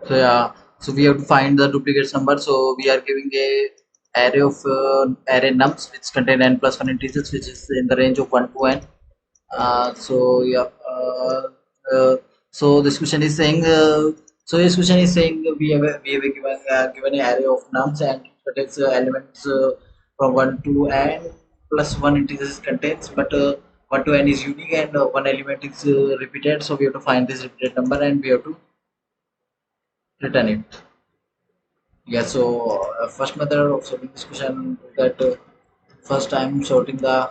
So yeah, so we have to find the duplicates number. So we are giving a array of array nums which contain n plus 1 integers, which is in the range of 1 to n. So yeah, uh, so this question is saying. We have given an array of nums and contains elements from 1 to n plus 1 integers contains, but 1 to n is unique and one element is repeated. So we have to find this repeated number and we have to return it. Yeah, so first method of solving this question is that first I'm sorting vector,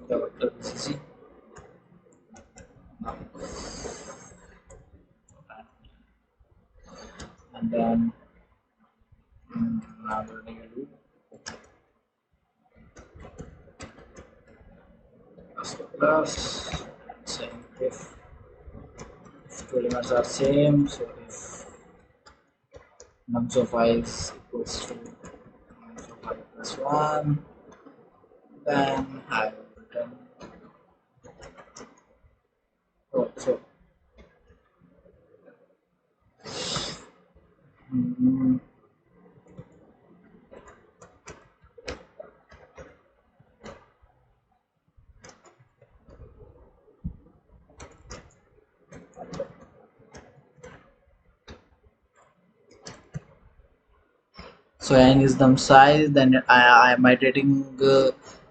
the vector BCC, and then I'm running a loop plus saying if two elements are same, so if nums of I is equals to nums of I plus 1, then I will return. Oh, so mm, so n is the size, then I am iterating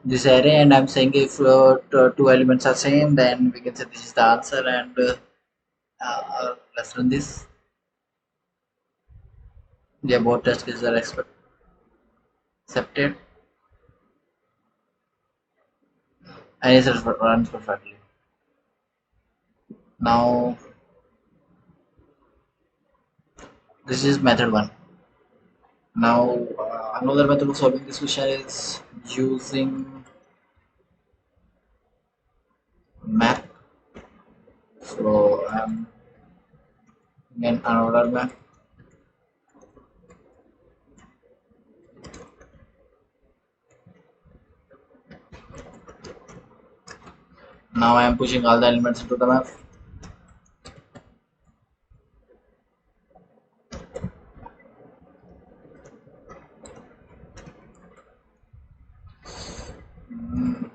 this array and I'm saying if two elements are same, then we can say this is the answer, and let's run this. Yeah, both test cases are accepted and it runs perfectly. Now this is method 1. Now another method of solving this question is using map. So I'm in another map. Now I am pushing all the elements into the map. Mm,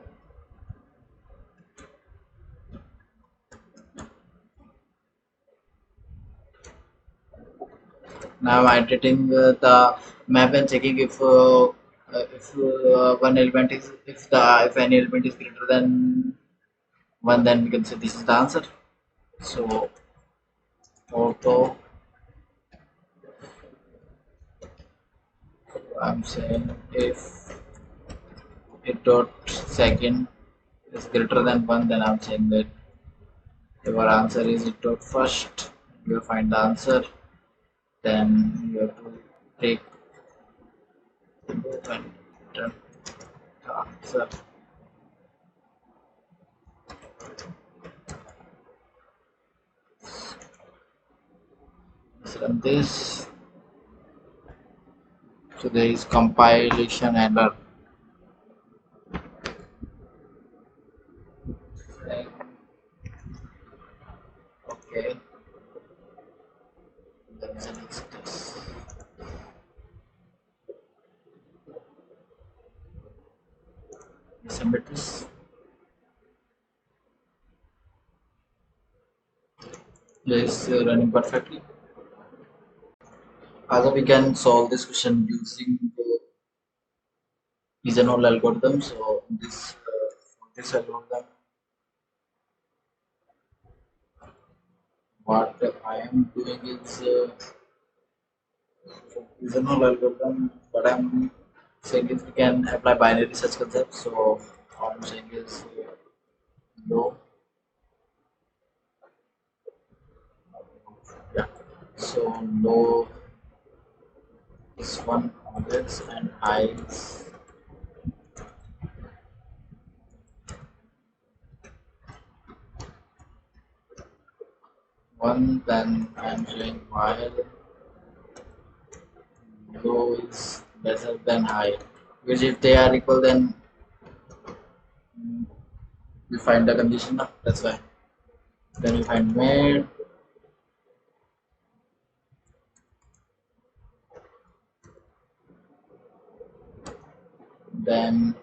Now I'm iterating the map and checking if one element is if any element is greater than one, then we can say this is the answer. So auto, I'm saying if it dot second is greater than one, then I'm saying that your answer is it dot first. You find the answer, then you have to take the move and return the answer. Let's run this. So there is compilation error. Okay. There is an express. Submit this. Yes, running perfectly. Also, we can solve this question using the pigeonhole algorithm. So this algorithm, what I am doing is pigeonhole algorithm. What I'm saying is we can apply binary search concept. So what I'm saying is low. Yeah. So low is one on this and high is one. Then I'm showing while low is lesser than high, which if they are equal, then we find the condition. That's why. Then we find mid, then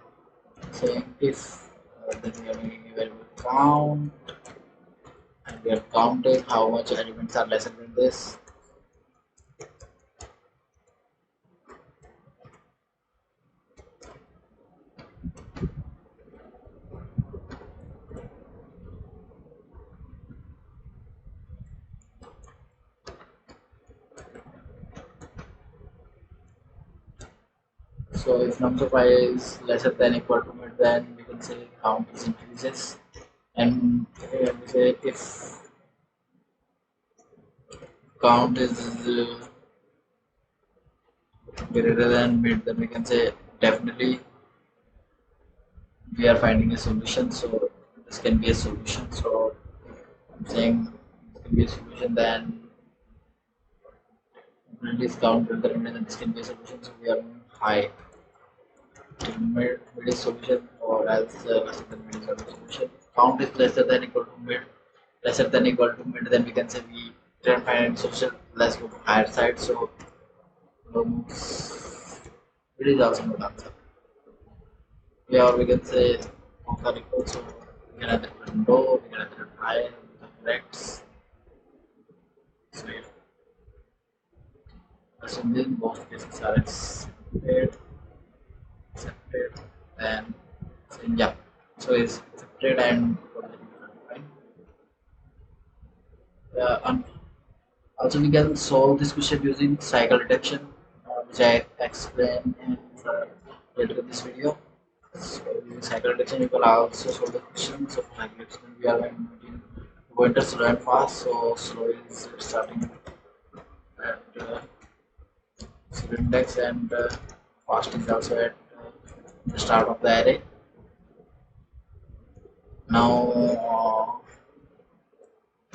saying if then we are making a variable count, and we are counting how much elements are lesser than this. So if nums of I is lesser than equal to mid, then we can say count is increases, and we say if count is greater than mid, then we can say definitely we are finding a solution. So this can be a solution. So I'm saying this can be a solution, then mid is count greater than mid, and this can be a solution. So we are high. Mid is solution, or else lesser than mid is also solution. Count is lesser than equal to mid, lesser than equal to mid, then we can say we can find any solution. Let's go to higher side. So it is also not answer. Yeah, or we can say both are equal. So we can either put low, we can either put high, we can correct. So yeah, assuming both cases are accepted, then saying yeah. So it's accepted and fine. And also we can solve this question using cycle detection, which I explain in later in this video. So using cycle detection, you can also solve the question. So for cycle detection, we are going to slow and fast. So slow is starting at zero index, and fast is also at the start of the array. Now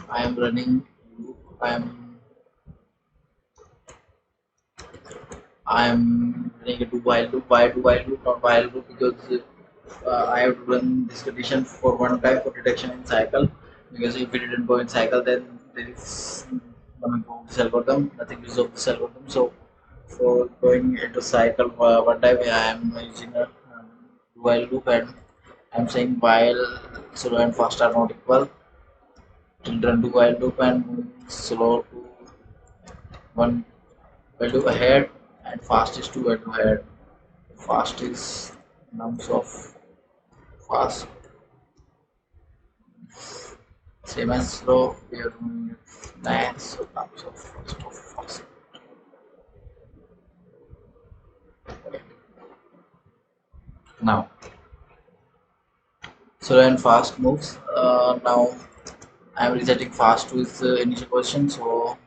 I am running loop. I'm running a do while loop. Why do while loop, not while loop? Because I have to run this condition for one time for detection in cycle. Because if it didn't go in cycle, then there is nothing to this algorithm, nothing use of this algorithm. So for going into cycle one time, I am using a while loop, and I'm saying while slow and fast are not equal. Children do while loop and moving slow to one while loop ahead, and fast is two while loop ahead. Fast is nums of fast, same as slow. We are doing max, so nums of fast. Now, slow and fast moves. Now I am resetting fast to its initial position. So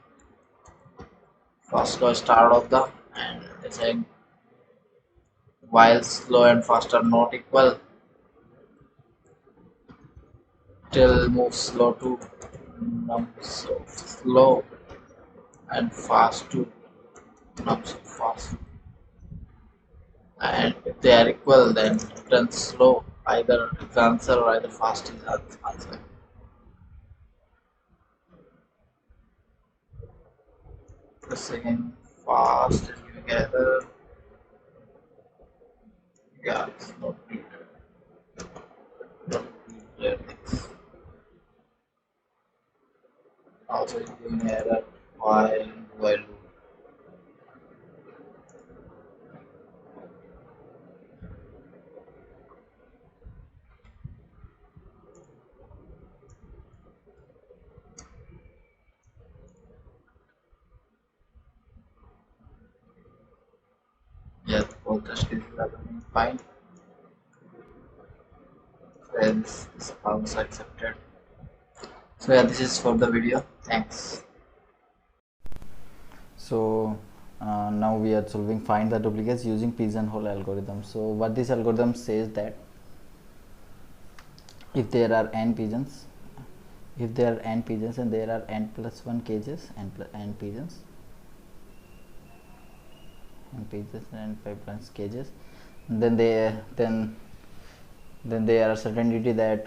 fast slow start of the, and it's saying while slow and fast are not equal, till move slow to nums of slow and fast to nums of fast. And if they are equal, then return slow. Either it's answer or either fast is answer. Pressing fast and giving error. Yeah, it's not needed. Also it's giving error while loop. Yes, both the cases are running fine. And this also accepted. So yeah, this is for the video. Thanks. So now we are solving find the duplicates using pigeonhole algorithm. So what this algorithm says that if there are n pigeons, and there are n plus 1 cages, n pigeons and 5 plus cages, then there are certainty that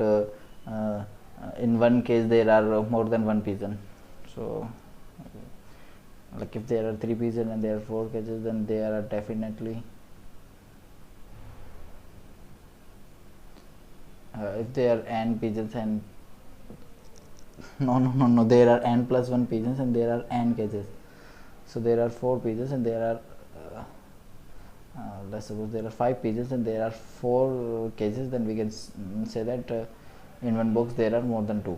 in one case there are more than one pigeon. So like if there are 3 pigeons and there are 4 cages, then there are definitely if there are n pigeons and no, there are n plus 1 pigeons and there are n cages. So there are 4 pigeons and there are let's suppose there are 5 pigeons and there are 4 cages, then we can say that in one box there are more than 2.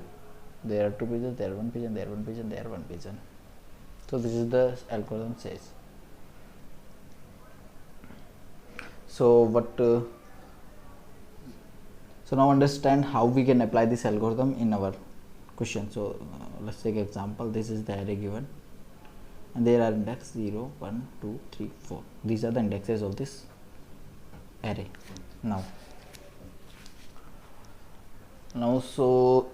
There are 2 pigeons, there are 1 pigeon, there are 1 pigeon, there are 1 pigeon. So this is the algorithm says. So so now understand how we can apply this algorithm in our question. So let's take example. This is the array given and there are index 0, 1, 2, 3, 4. These are the indexes of this array. Now so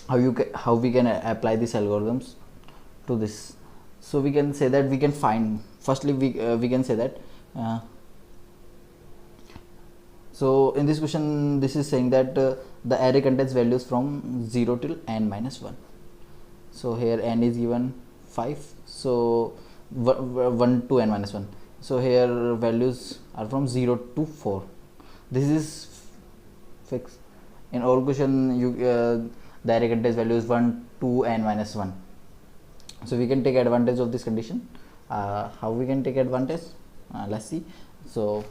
how we can apply these algorithms to this. So we can say that we can find, firstly we can say that so in this question this is saying that the array contains values from 0 till n minus 1. So here n is given 5, so 1 to n minus 1. So here values are from 0 to 4. This is fixed. In all question you the array contains values 1 to n minus 1. So we can take advantage of this condition. How we can take advantage? Let's see. So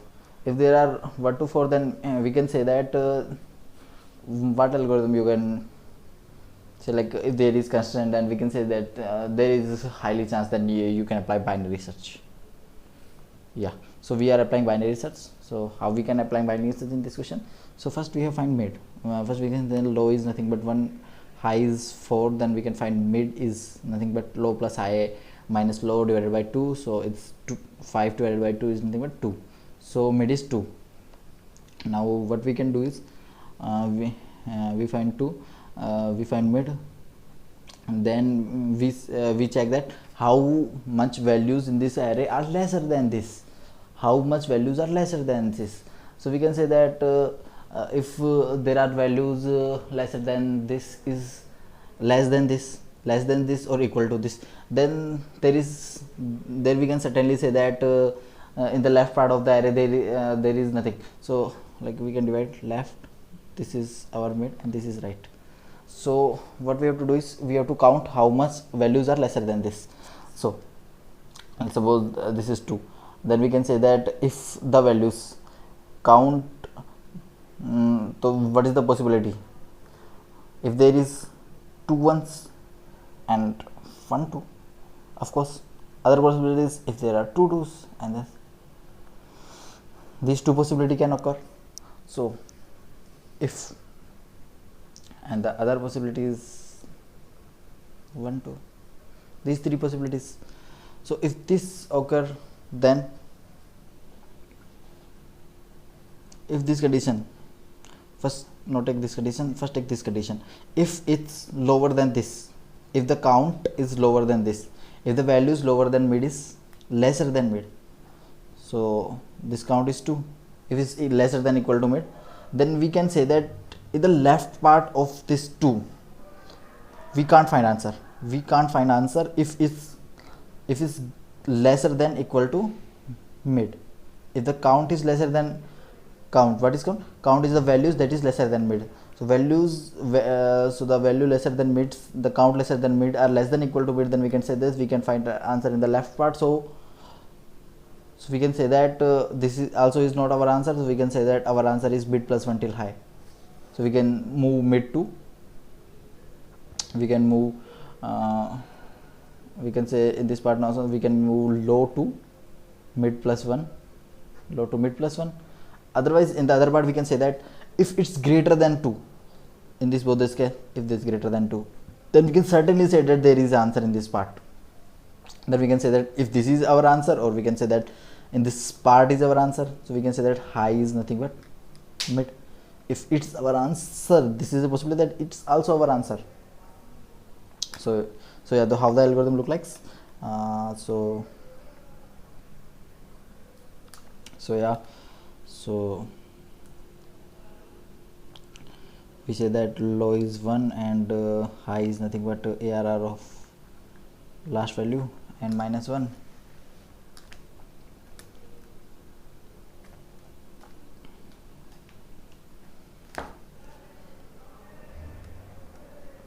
if there are 1 to 4, then we can say that what algorithm you can say, like if there is constraint, then we can say that there is highly chance that you can apply binary search. Yeah, so we are applying binary search. So how we can apply binary search in this question? So first we have find mid. First we can, then low is nothing but 1, high is 4, then we can find mid is nothing but low plus high minus low divided by 2. So it's 5 divided by 2 is nothing but 2. So mid is 2. Now what we can do is we find 2, we find mid, and then we check that how much values in this array are lesser than this, how much values are lesser than this. So we can say that if there are values lesser than this is less than this or equal to this, then there we can certainly say that in the left part of the array there is nothing. So like we can divide left, this is our mid and this is right. So what we have to do is we have to count how much values are lesser than this. So and suppose this is 2, then we can say that if the values count, so what is the possibility? If there is 2 ones and 1 2, of course other possibilities if there are 2 2s, and then these 2 possibility can occur. So if, and the other possibility is 1 2, these 3 possibilities. So if this occur, then if this condition, first not take this condition, first take this condition, if it's lower than this, if the count is lower than this, if the value is lower than mid is lesser than mid, so this count is 2. If it's lesser than equal to mid, then we can say that in the left part of this 2 we can't find answer. We can't find answer if it's lesser than equal to mid. If the count is lesser than count, what is count? Count is the values that is lesser than mid. So values so the value lesser than mid, the count lesser than mid are less than equal to mid, then we can say this, we can find the answer in the left part. So we can say that this is also is not our answer. So we can say that our answer is mid plus 1 till high. So we can move mid to, we can move we can say in this part now, so we can move low to mid plus 1, low to mid plus 1. Otherwise in the other part we can say that if it's greater than 2, in this both this case, if this is greater than 2, then we can certainly say that there is answer in this part. Then we can say that if this is our answer, or we can say that in this part is our answer. So we can say that high is nothing but mid. If it's our answer, this is a possibility that it's also our answer. So yeah, how the algorithm look like. So yeah, so we say that low is 1 and high is nothing but ARR of last value and minus 1.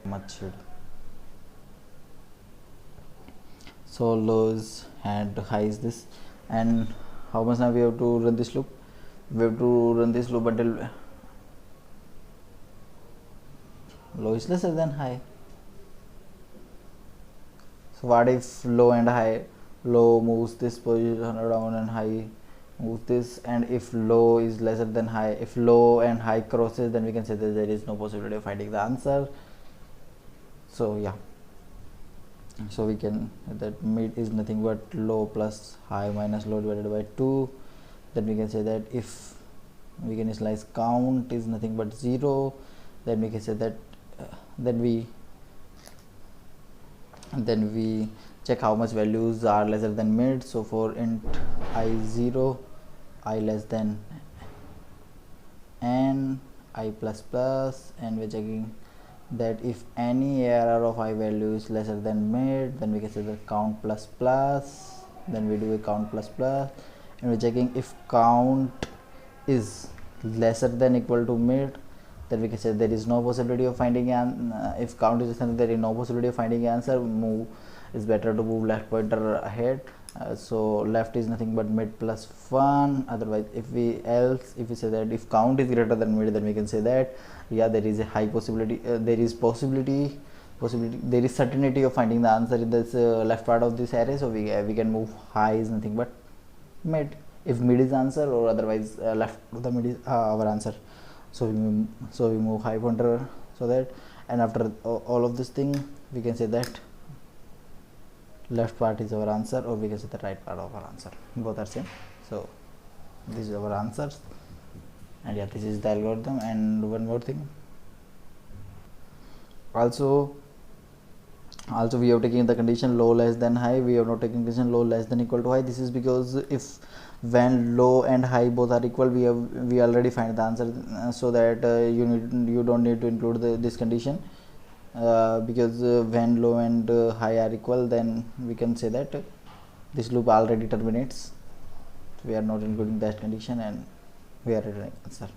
Much should. So low is and high is this, and how much now we have to run this loop? We have to run this loop until low is lesser than high. So what if low and high? Low moves this position down and high moves this, and if low is lesser than high, if low and high crosses, then we can say that there is no possibility of finding the answer. So yeah, so we can that mid is nothing but low plus high minus low divided by 2. Then we can say that if we can slice count is nothing but 0, then we can say that then we check how much values are lesser than mid. So for int I 0, I less than n, I plus plus, and we're checking that if any ARR of I value is lesser than mid, then we can say that count plus plus, then we do a count plus plus, and we're checking if count is lesser than equal to mid, then we can say there is no possibility of finding an if count is something there is no possibility of finding answer. Move is better to move left pointer ahead. So left is nothing but mid plus 1. Otherwise, if we say that if count is greater than mid, then we can say that yeah, there is a high possibility, there is there is certainty of finding the answer in this left part of this array. So we can move high is nothing but mid if mid is answer, or otherwise left of the mid is our answer. So we move high pointer, so that, and after all of this thing we can say that left part is our answer, or we can say the right part of our answer. Both are same. So this is our answers, and yeah, this is the algorithm. And one more thing, also we have taken the condition low less than high. We have not taken condition low less than equal to high. This is because if when low and high both are equal, we already find the answer, so that you don't need to include this condition, because when low and high are equal, then we can say that this loop already terminates. We are not including that condition, and we are returning answer.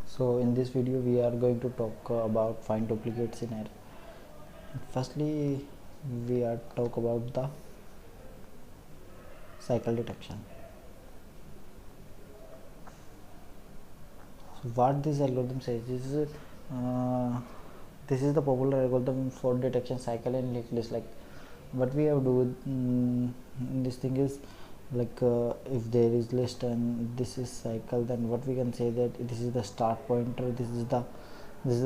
So in this video we are going to talk about find duplicates in array. Firstly, we are talk about the cycle detection. So what this algorithm says is this is the popular algorithm for detection cycle in linked list. Like what we have to do in this thing is, like if there is list and this is cycle, then what we can say that this is the start pointer, this is the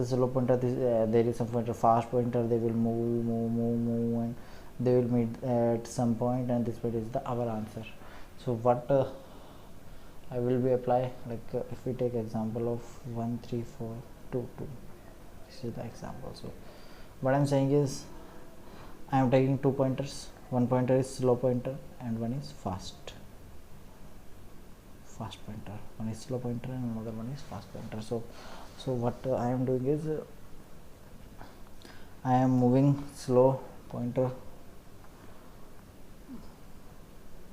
slow pointer, there is some pointer fast pointer, they will move and they will meet at some point, and this point is the our answer. So what I will be apply, like if we take example of 1 3 4 2 2, this is the example. So what I'm saying is I am taking 2 pointers. One pointer is slow pointer and one is fast pointer. One is slow pointer and another one is fast pointer. So what I am doing is I am moving slow pointer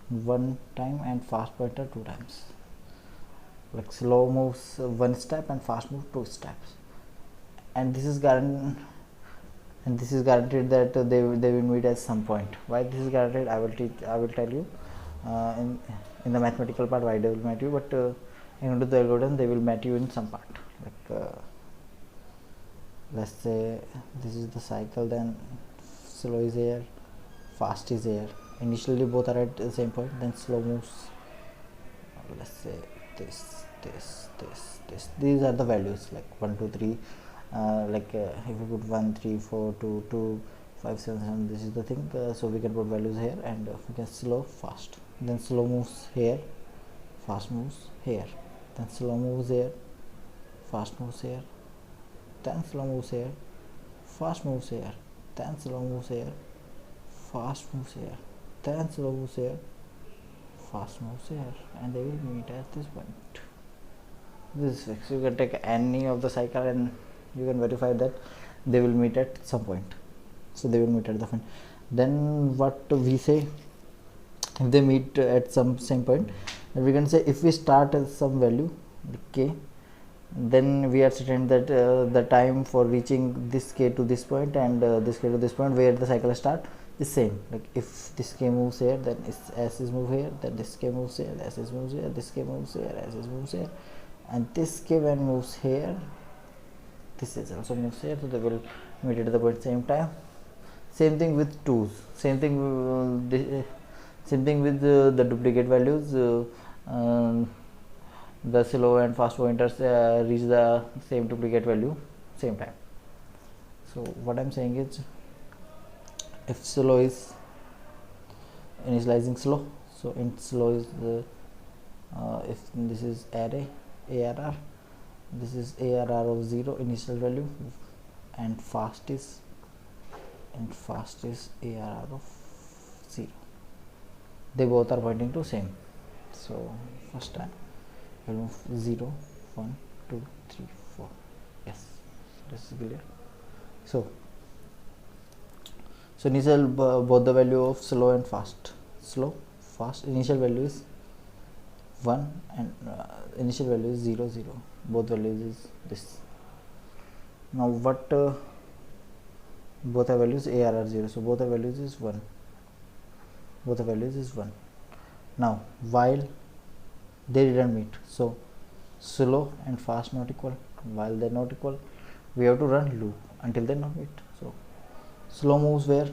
one time and fast pointer 2 times. Like slow moves 1 step and fast moves 2 steps, and this is guaranteed. And this is guaranteed that they will meet at some point. Why this is guaranteed, I will tell you in the mathematical part why they will meet you, but in the algorithm they will meet you in some part. Like let's say this is the cycle, then slow is here, fast is here. Initially both are at the same point, then slow moves, let's say this. These are the values, like 1 2 3. Like if we put 1 3 4 2 2 5 7 7, this is the thing. So we can put values here, and we can slow fast, then slow moves here, fast moves here, then slow moves here, fast moves here, then slow moves here, fast moves here, then slow moves here, fast moves here, then slow moves here, fast moves here, and they will meet at this point. this is fixed. You can take any of the cycle and you can verify that they will meet at some point. So they will meet at the point. Then what we say, if they meet at some same point, then we can say if we start at some value k, then we are certain that the time for reaching this k to this point and this k to this point where the cycle start is same. Like if this k moves here, then s is move here, then this k moves here, s is moves here, this k moves here, s is moves here, and this k when moves here, this is also moves here, so they will meet at the point same time. Same thing with 2s, same thing same thing with the duplicate values. The slow and fast pointers reach the same duplicate value same time. So what I'm saying is, if slow is initializing slow, so int slow is the if this is array arr, this is arr of 0 initial value, and fast is arr of 0. They both are pointing to same. So first time we'll move 0 1 2 3 4. Yes, this is clear. So initial both the value of slow and fast, initial value is 1 and initial value is 0 0, both values is this. Now what both the values arr 0, so both the values is 1, both the values is 1. Now while they didn't meet, so slow and fast not equal, while they're not equal we have to run loop until they not meet. So slow moves where,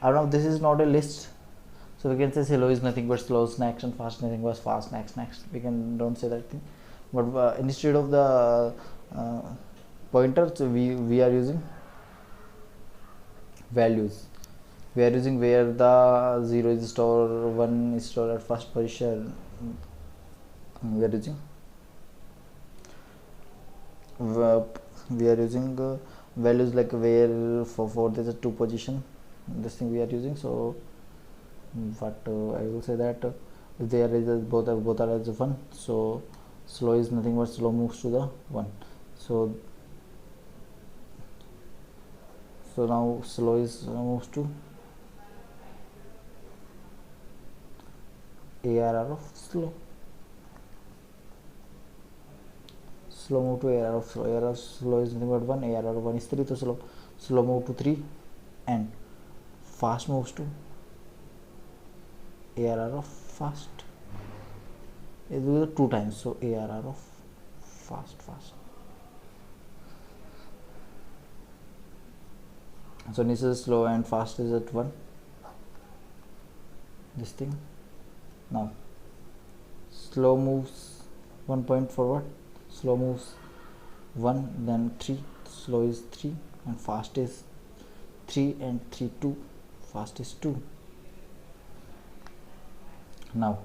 I don't know, this is not a list, so we can say slow is nothing but slow next and fast nothing but fast next. We can don't say that thing, but instead of the pointers we are using values. We are using where the 0 is stored, 1 is stored at first position. We are using values like where for there's a 2 position, this thing we are using. So what I will say that if there is both are as 1, so slow is nothing but slow moves to the 1. So now slow is moves to arr of slow move to arr of slow. Arr of slow is nothing but 1, arr of 1 is 3, so slow move to 3, and fast moves to arr of fast. It will be 2 times, so arr of fast. So this is slow and fast is at 1, this thing. Now slow moves 1 point forward, slow moves 1 then 3, slow is 3, and fast is 3 and 3 2, fast is 2. Now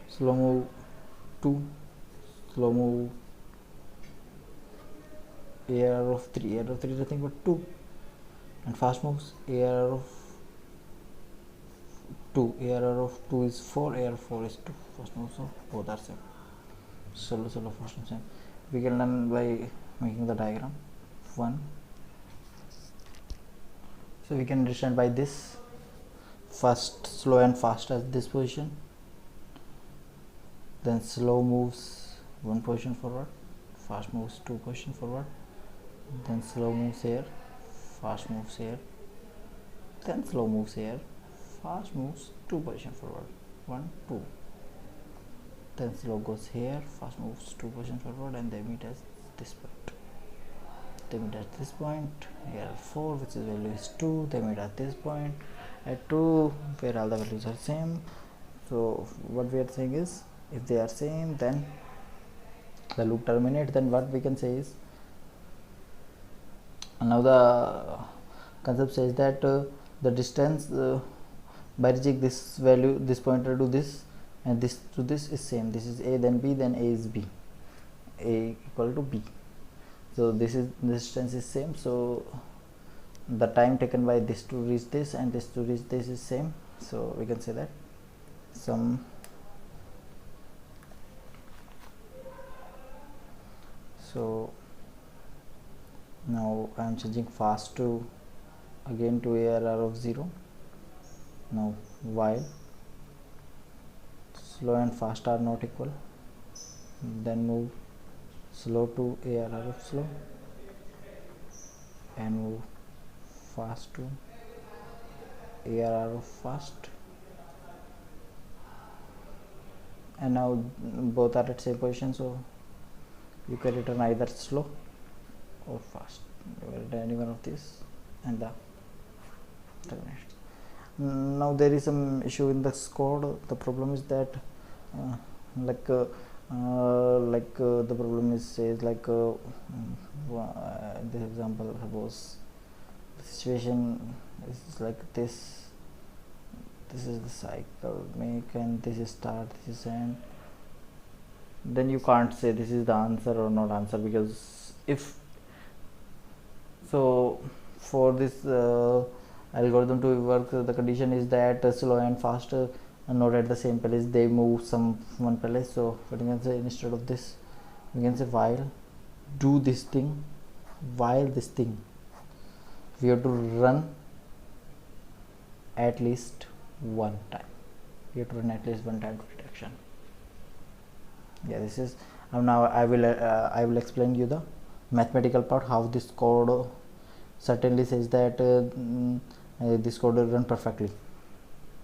slow move 2, slow move arr of 3, arr of 3 is nothing but 2, and fast moves arr of 2, arr of 2 is 4, arr of 4 is 2, fast moves, so both are same. Slow fast and same. We can learn by making the diagram 1. So we can understand by this, first slow and fast at this position, then slow moves 1 position forward, fast moves 2 position forward, then slow moves here, fast moves here, then slow moves here, fast moves 2 position forward, 1 2, then slow goes here, fast moves 2 position forward, and they meet at this point. Here 4, which is value is 2, they meet at this point at 2 where all the values are same. So what we are saying is, if they are same, then the loop terminates. Then what we can say is, now the concept says that the distance by reaching this value, this pointer to this and this to this is same. This is a, then b, then a is b, a equal to b. So this distance is same, so the time taken by this to reach this and this to reach this is same. So we can say that sum So now I am changing fast to again to ARR of 0. Now while slow and fast are not equal, then move slow to ARR of slow and move fast to ARR of fast, and now both are at same position, so you can return either slow or fast. You will return any one of these and the terminates. Now there is some issue in this code. The problem is that uh, like the problem is says like this example, suppose the situation is like this. This is the cycle make and this is start, this is end. Then you can't say this is the answer or not answer, because if so for this algorithm to work, the condition is that slow and fast are not at the same place, they move some one place. So what you can say, instead of this we can say while do this thing, while this thing we have to run at least one time, we have to run at least one time to detection. Yeah, this is now I will explain you the mathematical part, how this code certainly says that this code will run perfectly.